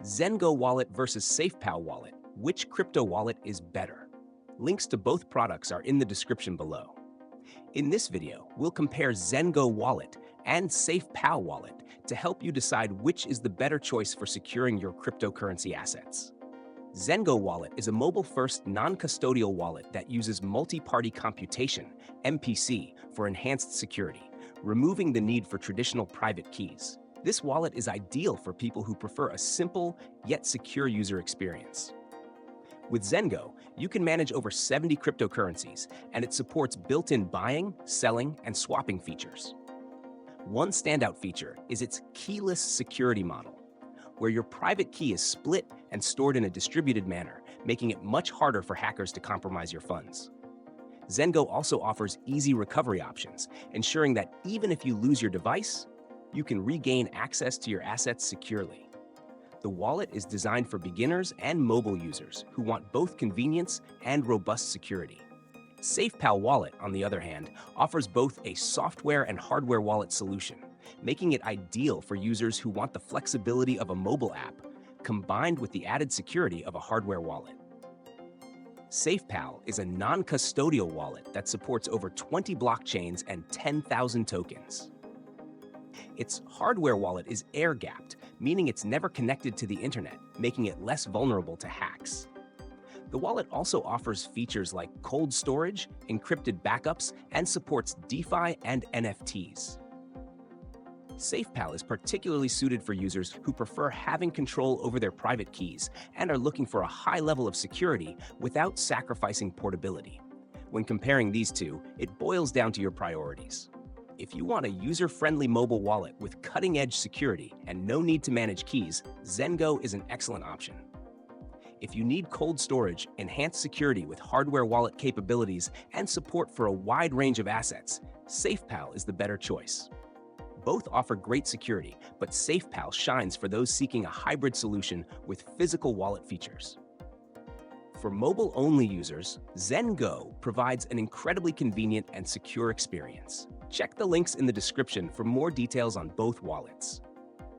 ZenGo wallet versus Safepal wallet. Which crypto wallet is better? Links to both products are in the description below. In this video, we'll compare ZenGo wallet and Safepal wallet to help you decide which is the better choice for securing your cryptocurrency assets. ZenGo wallet is a mobile-first non-custodial wallet that uses multi-party computation, MPC, for enhanced security, removing the need for traditional private keys. This wallet is ideal for people who prefer a simple yet secure user experience. With ZenGo, you can manage over 70 cryptocurrencies, and it supports built-in buying, selling, and swapping features. One standout feature is its keyless security model, where your private key is split and stored in a distributed manner, making it much harder for hackers to compromise your funds. ZenGo also offers easy recovery options, ensuring that even if you lose your device, you can regain access to your assets securely. The wallet is designed for beginners and mobile users who want both convenience and robust security. Safepal wallet, on the other hand, offers both a software and hardware wallet solution, making it ideal for users who want the flexibility of a mobile app combined with the added security of a hardware wallet. Safepal is a non-custodial wallet that supports over 20 blockchains and 10,000 tokens. Its hardware wallet is air-gapped, meaning it's never connected to the internet, making it less vulnerable to hacks. The wallet also offers features like cold storage, encrypted backups, and supports DeFi and NFTs. Safepal is particularly suited for users who prefer having control over their private keys and are looking for a high level of security without sacrificing portability. When comparing these two, it boils down to your priorities. If you want a user-friendly mobile wallet with cutting-edge security and no need to manage keys, ZenGo is an excellent option. If you need cold storage, enhanced security with hardware wallet capabilities, and support for a wide range of assets, Safepal is the better choice. Both offer great security, but Safepal shines for those seeking a hybrid solution with physical wallet features. For mobile-only users, ZenGo provides an incredibly convenient and secure experience. Check the links in the description for more details on both wallets.